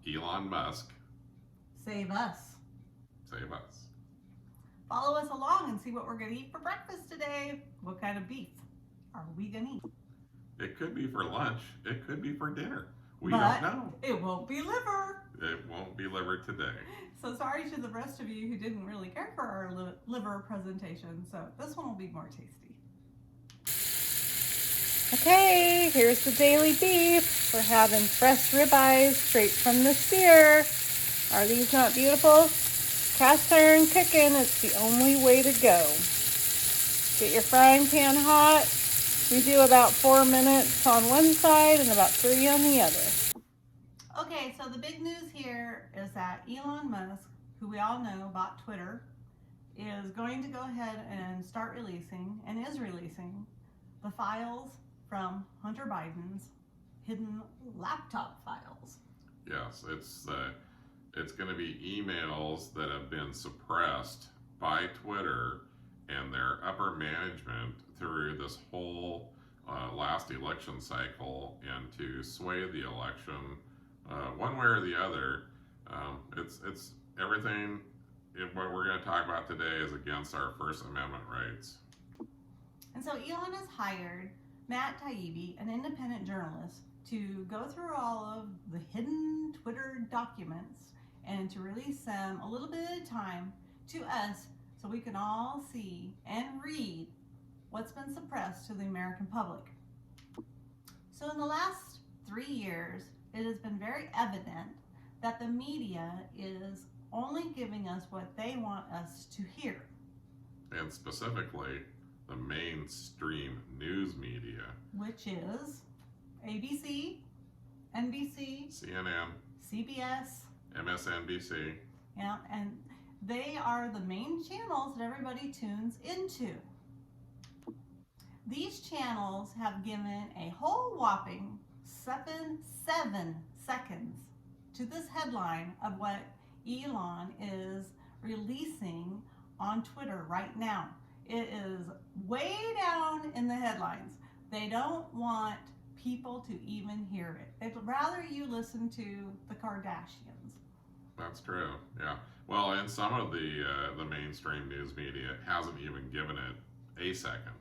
Elon Musk, Save us. save us. Follow us along and see what we're going to eat for breakfast today. What kind of beef are we going to eat? It could be for lunch. It could be for dinner. We But don't know. it won't be liver. It won't be liver today. So sorry to the rest of you who didn't really care for our liver presentation. So this one will be more tasty. Okay, here's the daily beef. We're having fresh ribeyes straight from the steer. Are these not beautiful? Cast iron cooking, it's the only way to go. Get your frying pan hot. We do about 4 minutes on one side and about 3 on the other. Okay, so the big news here is that Elon Musk, who we all know bought Twitter, is going to go ahead and start releasing, and is releasing, the files from Hunter Biden's hidden laptop files. Yes, it's going to be emails that have been suppressed by Twitter and their upper management through this whole last election cycle, and to sway the election one way or the other. It's everything. What we're going to talk about today is against our First Amendment rights. And so Elon has hired Matt Taibbi, an independent journalist, to go through all of the hidden Twitter documents and to release them a little bit at a time to us so we can all see and read what's been suppressed to the American public. So in the last 3 years, it has been very evident that the media is only giving us what they want us to hear. And specifically, the mainstream news media, which is ABC, NBC, CNN, CBS, MSNBC. yeah, and they are the main channels that everybody tunes into. These channels have given a whole whopping 7 seconds to this headline of what Elon is releasing on Twitter right now. It is way down in the headlines. They don't want people to even hear it. They'd rather you listen to the Kardashians. That's true. Yeah. Well, and some of the mainstream news media hasn't even given it a second.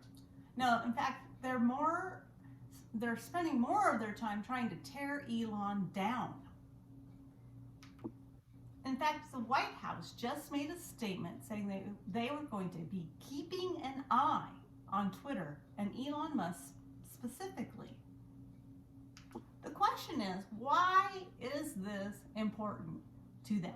No, in fact, they're spending more of their time trying to tear Elon down. In fact, the White House just made a statement saying they were going to be keeping an eye on Twitter and Elon Musk specifically. The question is, why is this important to them?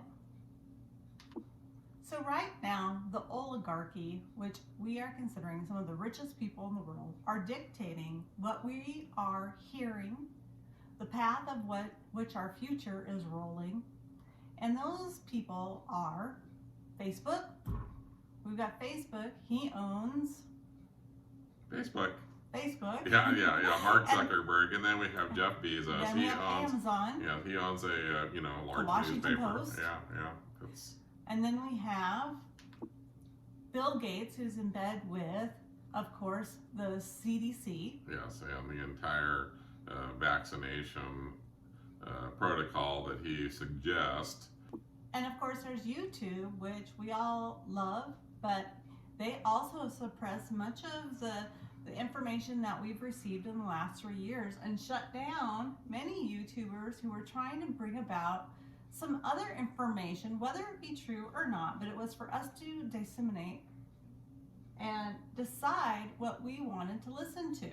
So right now, the oligarchy, which we are considering some of the richest people in the world, are dictating what we are hearing, the path of which our future is rolling. And those people are Facebook. We've got Facebook. He owns Facebook. Yeah. Mark Zuckerberg, and then we have Jeff Bezos. Then we have Amazon. Yeah, he owns a large Washington newspaper. Post. Yeah. And then we have Bill Gates, who's in bed with, of course, the CDC. Yes, and the entire vaccination protocol that he suggests. And of course, there's YouTube, which we all love, but they also suppress much of the information that we've received in the last 3 years and shut down many YouTubers who were trying to bring about some other information, whether it be true or not, but it was for us to disseminate and decide what we wanted to listen to.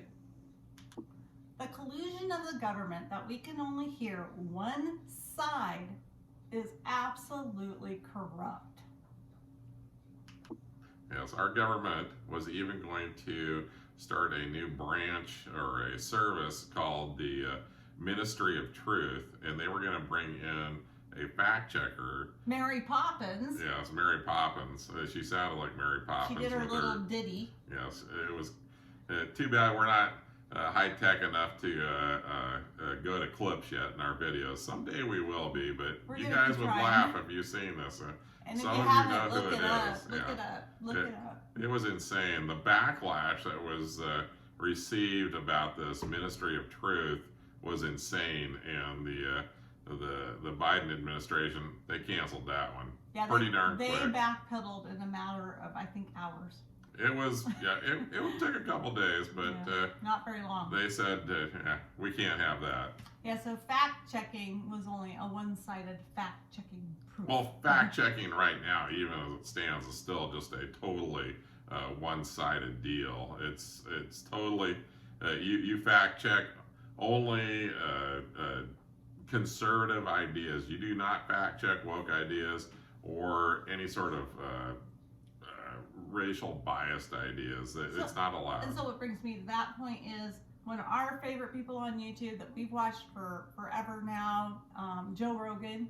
The collusion of the government that we can only hear one side is absolutely corrupt. Yes, our government was even going to start a new branch or a service called the Ministry of Truth, and they were going to bring in a fact checker. Mary Poppins. Yes, Mary Poppins. She sounded like Mary Poppins. She did her little ditty. Yes, it was too bad we're not high tech enough to go to clips yet in our videos. Someday we will be, but you guys would laugh if you've seen this. And if some you of haven't, you know look who it it up. is. Look Yeah. it up. Look it up. It was insane. The backlash that was received about this Ministry of Truth was insane, and the Biden administration, they canceled that one. Yeah, Pretty darn they quick. backpedaled in a matter of, I think, hours. It was, yeah, it would take a couple days, but Not very long. they said, yeah, we can't have that. Yeah, so fact checking was only a one-sided fact checking proof. Well, fact checking right now, even as it stands, is still just a totally one-sided deal. It's totally you fact check only conservative ideas. You do not fact check woke ideas or any sort of racial biased ideas. It's not allowed. And so what brings me to that point is one of our favorite people on YouTube that we've watched for forever now, Joe Rogan,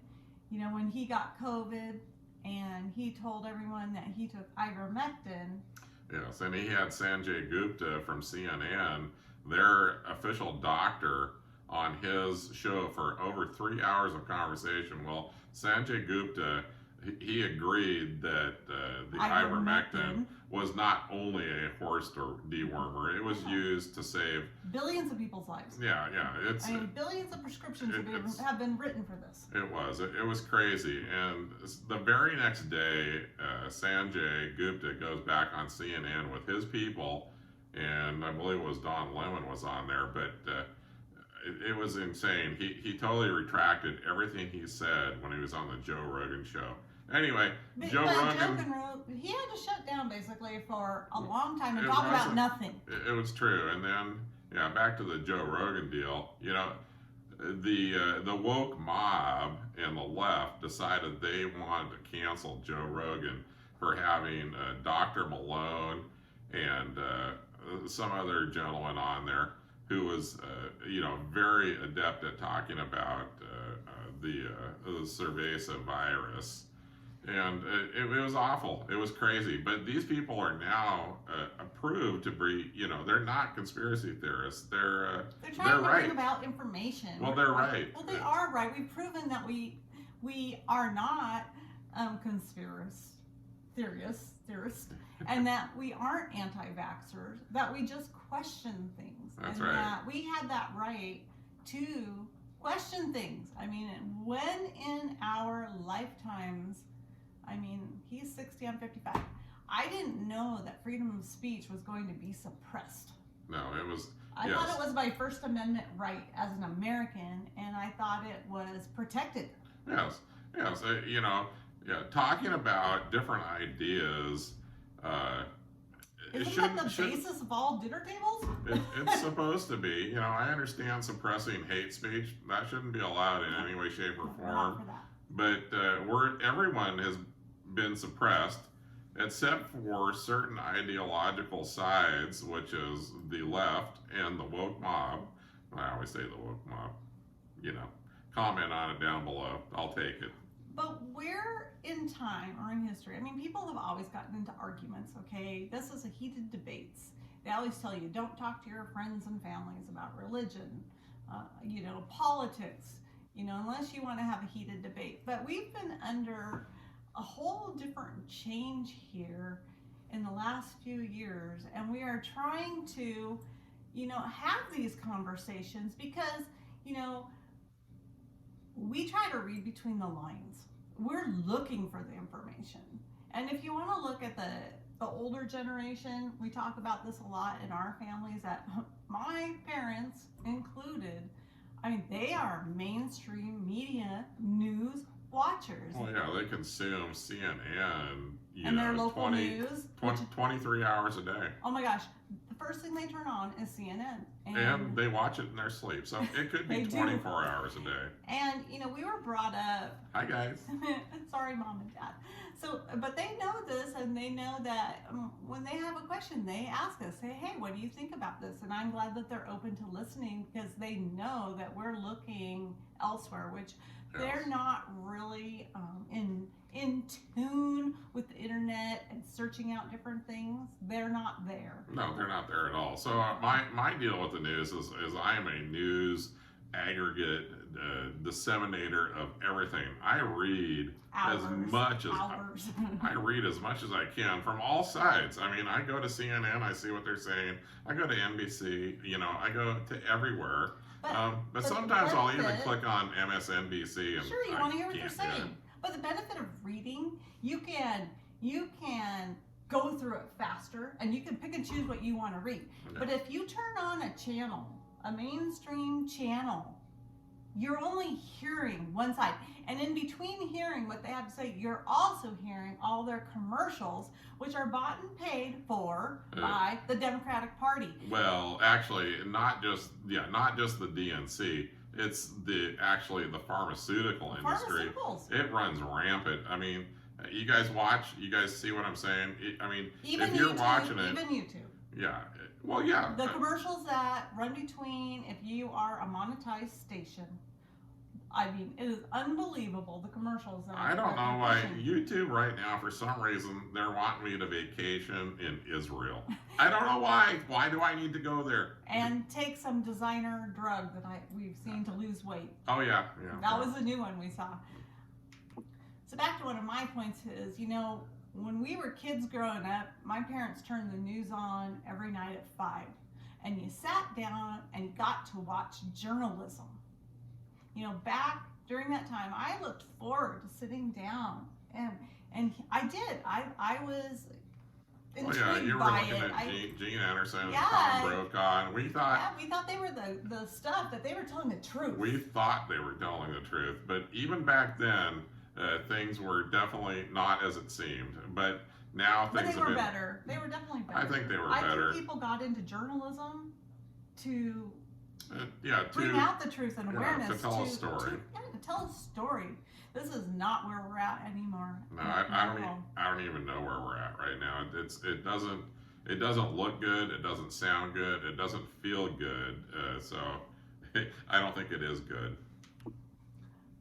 you know, when he got COVID and he told everyone that he took ivermectin. Yes, and he had Sanjay Gupta from CNN, their official doctor, on his show for over 3 hours of conversation. Well, Sanjay Gupta, he agreed that the ivermectin was not only a horse dewormer, it was used to save billions of people's lives. Yeah, Billions of prescriptions have been written for this. It was crazy. And the very next day, Sanjay Gupta goes back on CNN with his people, and I believe it was Don Lemon was on there, but it was insane. He totally retracted everything he said when he was on the Joe Rogan show. Anyway, Joe Rogan, he had to shut down basically for a long time and talk about nothing. It was true. And then, back to the Joe Rogan deal. You know, the woke mob and the left decided they wanted to cancel Joe Rogan for having Dr. Malone and some other gentleman on there who was, very adept at talking about the cerveza virus. And it was awful. It was crazy. But these people are now approved to be, they're not conspiracy theorists. They're trying to right. bring about information. Well, they're right. Well, they are right. We've proven that we are not conspiracy theorists, and that we aren't anti-vaxxers, that we just question things. That's and right. That we had that right to question things. I mean, when in our lifetimes, he's 60, I'm 55. I didn't know that freedom of speech was going to be suppressed. No, it was. I thought it was my First Amendment right as an American, and I thought it was protected. Yes. Talking about different ideas. Isn't that the basis of all dinner tables? It's supposed to be. I understand suppressing hate speech. That shouldn't be allowed in any way, shape, or form. But everyone has been suppressed, except for certain ideological sides, which is the left and the woke mob. I always say the woke mob. Comment on it down below. I'll take it. But where in time or in history, people have always gotten into arguments, okay? This is a heated debates. They always tell you, don't talk to your friends and families about religion, politics, unless you want to have a heated debate. But we've been under a whole different change here in the last few years, and we are trying to, have these conversations because, we try to read between the lines. We're looking for the information. And if you want to look at the older generation, we talk about this a lot in our families, that my parents included, they are mainstream media news watchers. Well, yeah, they consume CNN, and their local news. 23 hours a day. Oh my gosh. The first thing they turn on is CNN. And they watch it in their sleep. So it could be 24 hours a day. And, we were brought up. Hi, guys. Sorry, Mom and Dad. So, but they know this, and they know that when they have a question, they ask us, say, hey, what do you think about this? And I'm glad that they're open to listening because they know that we're looking elsewhere, which they're not really in tune with the internet and searching out different things. They're not there. No, they're not there at all. So my deal with the news is I am a news aggregate disseminator of everything. I read I read as much as I can from all sides. I go to CNN, I see what they're saying. I go to NBC, I go to everywhere. But the sometimes I'll even benefit- click on MSNBC and Sure, you I want to hear what they're can't do it. saying. But the benefit of reading, you can go through it faster, and you can pick and choose what you want to read. Yeah. But if you turn on a channel, a mainstream channel, you're only hearing one side. And in between hearing what they have to say, you're also hearing all their commercials, which are bought and paid for by the Democratic Party. Well, actually, not just the DNC. It's the pharmaceutical industry. Pharmaceuticals. It runs rampant. I mean, you guys watch. You guys see what I'm saying? Even if you're YouTube, watching it, even YouTube. yeah. Well, yeah. The commercials that run between, if you are a monetized station, I mean, it is unbelievable, the commercials that I don't know they're why pushing. YouTube right now, for some reason, they're wanting me to vacation in Israel. I don't know why. Why do I need to go there? And take some designer drug that we've seen to lose weight. Oh yeah. That was a new one we saw. So back to one of my points is, when we were kids growing up, my parents turned the news on every night at 5. And you sat down and you got to watch journalism. Back during that time, I looked forward to sitting down. And I did. I was intrigued you were by looking it. at Gene Anderson and Yeah. Tom Brokaw, and we thought we thought they were the stuff, that they were telling the truth. we thought they were telling the truth. But even back then, things were definitely not as it seemed. But now But things they have were been better. They were definitely better. I think they were I better. think people got into journalism to Yeah, bring out the truth and awareness. to tell a story. To tell a story. This is not where we're at anymore. No, I don't even know where we're at right now. It doesn't look good. It doesn't sound good. It doesn't feel good. So I don't think it is good.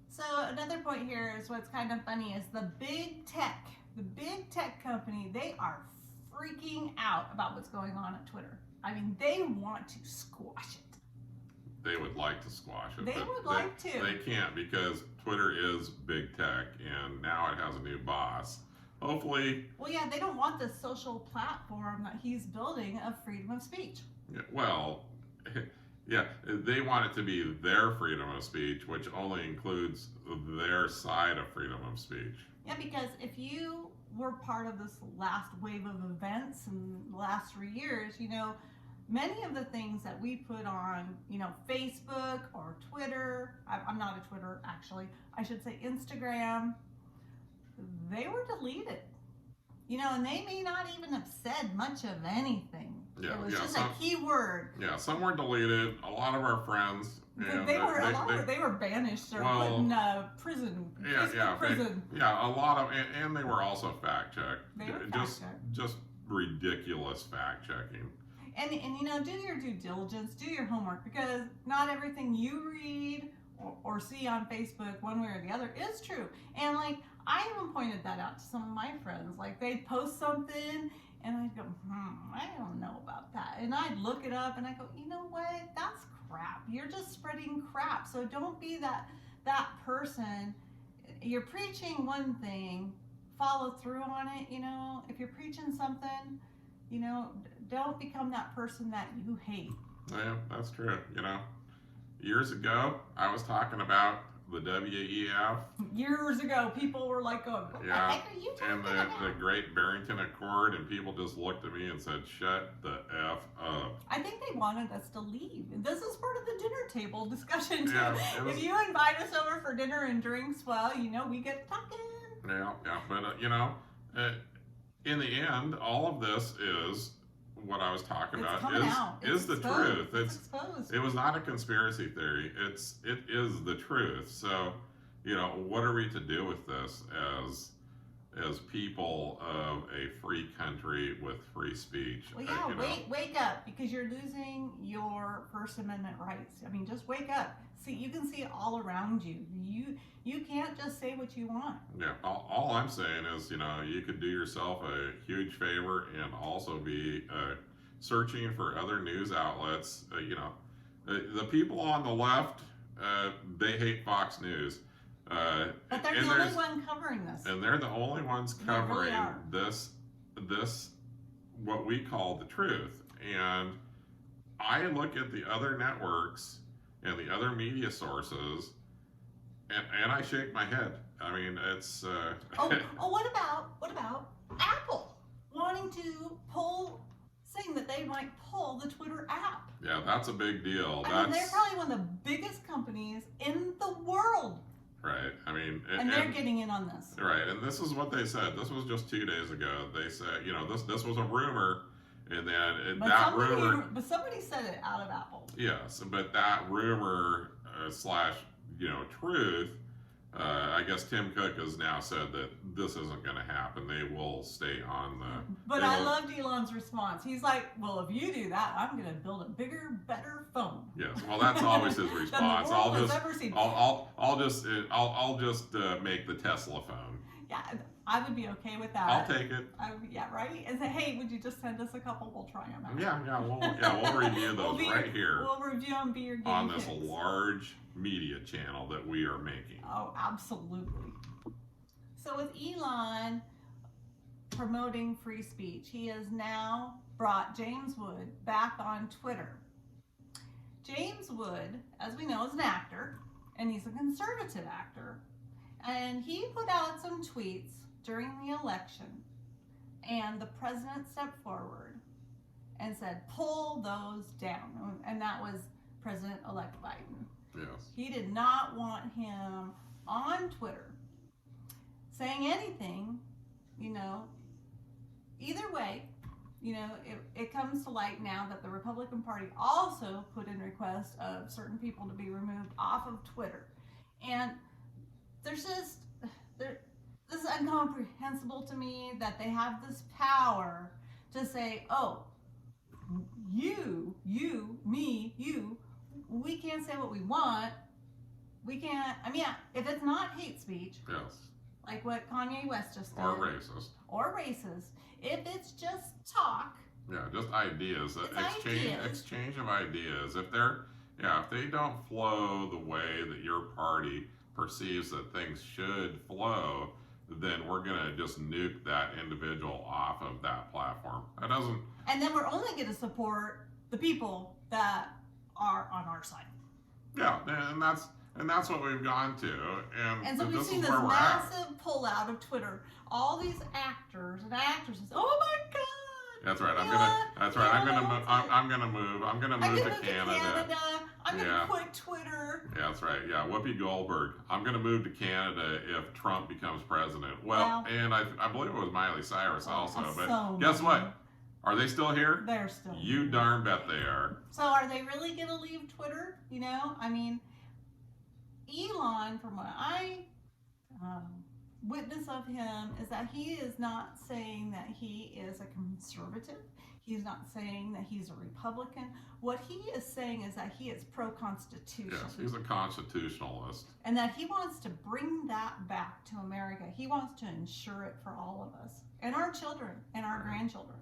So another point here is what's kind of funny is the big tech company, they are freaking out about what's going on at Twitter. I mean, they want to squash it. They would like to squash it. They but would like to. They can't, because Twitter is big tech, and now it has a new boss. Hopefully. Well, yeah, they don't want this social platform that he's building of freedom of speech. Well, yeah, they want it to be their freedom of speech, which only includes their side of freedom of speech. Yeah, because if you were part of this last wave of events in the last 3 years, many of the things that we put on, Facebook or Twitter, I'm not a Twitter, actually, I should say Instagram, they were deleted. And they may not even have said much of anything. Yeah, it was just a keyword. Yeah, some were deleted. A lot of our friends, They were banished or put in prison. Prison. Yeah, a lot of, and they were also fact checked. They were just ridiculous fact checking. And do your due diligence, do your homework, because not everything you read or see on Facebook, one way or the other, is true. And I even pointed that out to some of my friends. They'd post something, and I'd go, I don't know about that. And I'd look it up, and I go, you know what? That's crap. You're just spreading crap. So don't be that person. You're preaching one thing, follow through on it. If you're preaching something, don't become that person that you hate. Yeah, that's true. Years ago, I was talking about the WEF. Years ago, people were like, what the heck are you talking about? And the Great Barrington Accord, and people just looked at me and said, shut the F up. I think they wanted us to leave. This is part of the dinner table discussion, too. Yeah, if you invite us over for dinner and drinks, well, we get talking. Yeah, but, in the end, all of this is what I was talking about is the truth. It's exposed. It was not a conspiracy theory. It is the truth. So, what are we to do with this as people of a free country with free speech? Well, yeah, wake up, because you're losing your First Amendment rights. I mean, just wake up. See, you can see it all around you. You can't just say what you want. Yeah, all I'm saying is, you could do yourself a huge favor and also be searching for other news outlets. The people on the left, they hate Fox News. But they're the only one covering this. And they're the only ones covering this, what we call the truth. And I look at the other networks, and the other media sources, and I shake my head. I mean, it's. What about Apple wanting to saying that they might pull the Twitter app? Yeah, that's a big deal. I mean, they're probably one of the biggest companies in the world. Right. I mean, and they're getting in on this. Right, and this is what they said. This was just 2 days ago. They said, this was a rumor, and then rumor. But somebody said it out of Apple. Yes, but that rumor slash truth. I guess Tim Cook has now said that this isn't going to happen. They will stay on the. But I loved Elon's response. He's like, "Well, if you do that, I'm going to build a bigger, better phone." Yes, well, that's always his response. Than the world has ever seen. I'll just make the Tesla phone. Yeah, I would be okay with that. I'll take it. Yeah, right. And say, "Hey, would you just send us a couple? We'll try them out." We'll review those right here. We'll review them. Be your guinea on this pigs. Large media channel that we are making. Oh, absolutely. So with Elon promoting free speech, he has now brought James Wood back on Twitter. James Wood, as we know, is an actor, and he's a conservative actor. And he put out some tweets during the election, and the president stepped forward and said, pull those down. And that was President-elect Biden. Yes. He did not want him on Twitter saying anything, either way. It comes to light now that the Republican Party also put in requests of certain people to be removed off of Twitter. And this is incomprehensible to me that they have this power to say, oh, you, me, you, we can't say what we want. We can't, if it's not hate speech, yes, like what Kanye West just did. Or racist. If it's just talk. Yeah, just ideas. Ideas. Exchange of ideas. If they don't flow the way that your party perceives that things should flow, then we're gonna just nuke that individual off of that platform. And then we're only gonna support the people that are on our side. Yeah, and that's what we've gone to, and so we've seen this massive pullout of Twitter. All these actors and actresses. Oh my God! That's right. I'm gonna move. I'm gonna move to Canada. I'm gonna quit Twitter. Yeah, that's right. Yeah, Whoopi Goldberg. I'm gonna move to Canada if Trump becomes president. Well, and I believe it was Miley Cyrus also. But guess what? Are they still here? They're still here. You darn bet they are. So are they really going to leave Twitter? Elon, from what I witness of him, is that he is not saying that he is a conservative. He's not saying that he's a Republican. What he is saying is that he is pro-Constitution. Yes, he's a constitutionalist. And that he wants to bring that back to America. He wants to ensure it for all of us and our children and our grandchildren.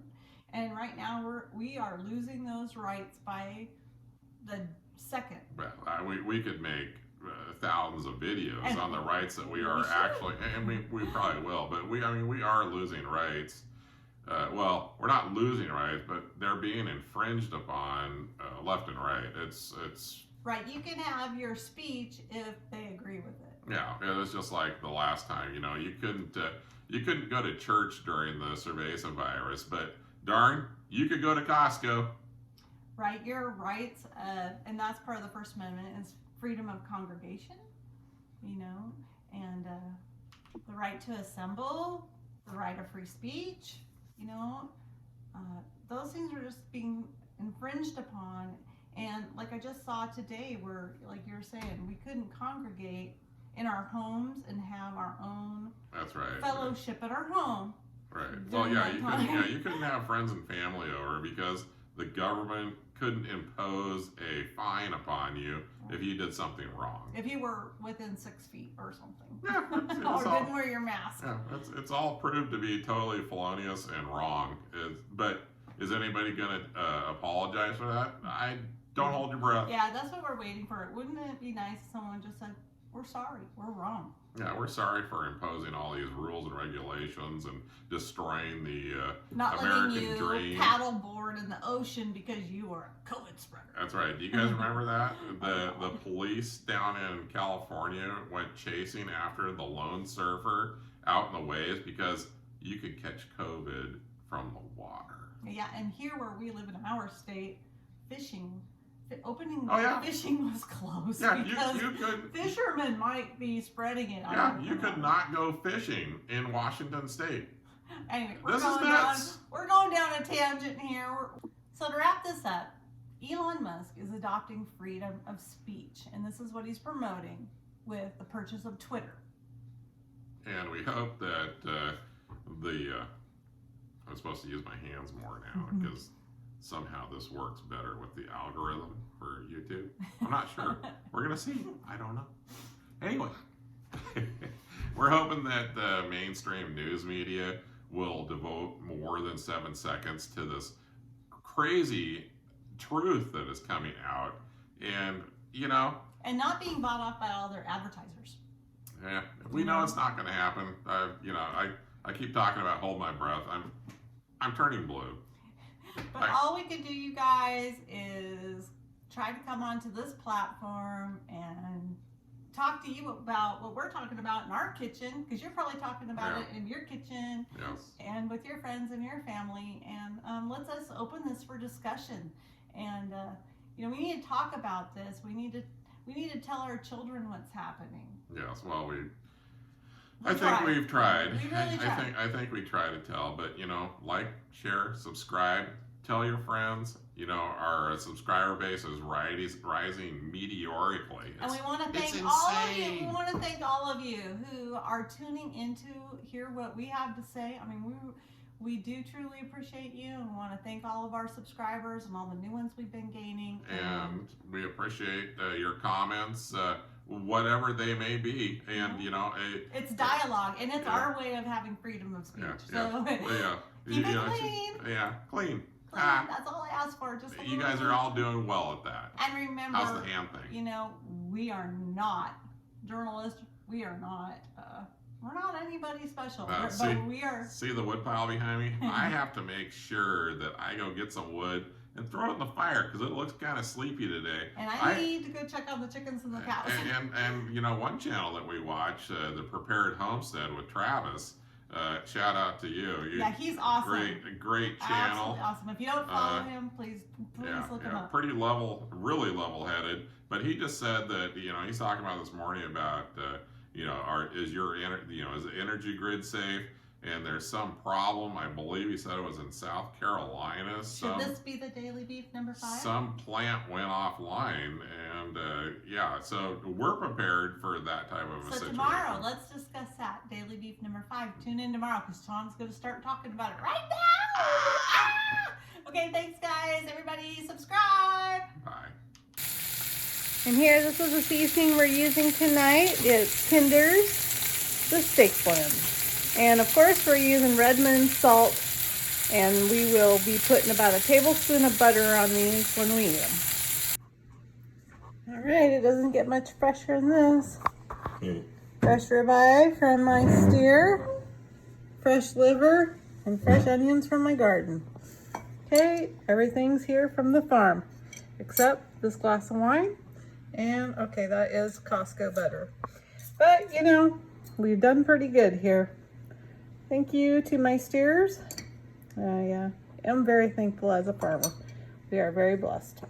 And right now we are losing those rights by the second. Well, we could make thousands of videos on the rights that we are actually, and we probably will, but we are losing rights. Well, we're not losing rights, but they're being infringed upon left and right. It's right. You can have your speech if they agree with it. Yeah, it was just like the last time. You couldn't go to church during the cerveza virus, but darn, you could go to Costco. Right, your rights, and that's part of the First Amendment, is freedom of congregation, and the right to assemble, the right of free speech, those things are just being infringed upon. And like I just saw today, where, like you're saying, we couldn't congregate in our homes and have our own fellowship at our home. Right. Well, you couldn't have friends and family over because the government couldn't impose a fine upon you if you did something wrong. If you were within 6 feet or something. Yeah, or didn't wear your mask. Yeah, it's all proved to be totally felonious and wrong. But is anybody going to apologize for that? Don't hold your breath. Yeah, that's what we're waiting for. Wouldn't it be nice if someone just said, we're sorry. We're wrong. Yeah, we're sorry for imposing all these rules and regulations and destroying the Not American letting you dream. paddleboard in the ocean because you are a COVID spreader. That's right. Do you guys remember that? The police down in California went chasing after the lone surfer out in the waves because you could catch COVID from the water. Yeah, and here where we live in our state, fishing, yeah. fishing was closed Yeah, because you could. fishermen might be spreading it. Yeah, you could not go fishing in Washington State. Anyway, This is nuts. we're going down a tangent here. So to wrap this up, Elon Musk is adopting freedom of speech, and this is what he's promoting with the purchase of Twitter. And we hope that I'm supposed to use my hands more now because somehow this works better with the algorithm for YouTube. I'm not sure. We're going to see. I don't know. Anyway, we're hoping that the mainstream news media will devote more than 7 seconds to this crazy truth that is coming out. And, and not being bought off by all their advertisers. Yeah, we know it's not going to happen. I keep talking about hold my breath. I'm turning blue. But all we can do, you guys, is try to come onto this platform and talk to you about what we're talking about in our kitchen, because you're probably talking about it in your kitchen, and with your friends and your family. And let's us open this for discussion. And we need to talk about this. We need to tell our children what's happening. Yes, well, I think we've tried. We really tried. I think we try to tell, but like, share, subscribe, tell your friends. Our subscriber base is rising meteorically. And we want to thank all of you. We want to thank all of you who are tuning in to hear what we have to say. I mean, we do truly appreciate you, and we want to thank all of our subscribers and all the new ones we've been gaining. And we appreciate your comments, whatever they may be. And it's dialogue, and it's our way of having freedom of speech. Keep it clean. Yeah, clean. That's all I ask for. Just you guys are all doing well at that. And remember, how's the hand thing? We are not journalists. We are not. We're not anybody special. But we are. See the wood pile behind me? I have to make sure that I go get some wood and throw it in the fire because it looks kind of sleepy today. And I need to go check on the chickens and the cows. And one channel that we watch, the Prepared Homestead with Travis. Shout out to you. He's awesome. Great channel. Absolutely awesome. If you don't follow him, please look him up. Pretty really level-headed. But he just said that he's talking about this morning about is the energy grid safe? And there's some problem. I believe he said it was in South Carolina. Should this be the Daily Beef number 5? Some plant went offline, and so we're prepared for that type of a situation. So tomorrow, let's discuss that. Daily Beef number 5. Tune in tomorrow because Tom's going to start talking about it right now. Okay, thanks guys. Everybody subscribe. Bye. And here, this is the seasoning we're using tonight. It's Kinder's, the steak blend. And of course, we're using Redmond salt, and we will be putting about a tablespoon of butter on these when we eat them. All right, it doesn't get much fresher than this. Fresh ribeye from my steer, fresh liver, and fresh onions from my garden. Okay, everything's here from the farm, except this glass of wine. And okay, that is Costco butter. But we've done pretty good here. Thank you to my steers. I am very thankful as a farmer. We are very blessed.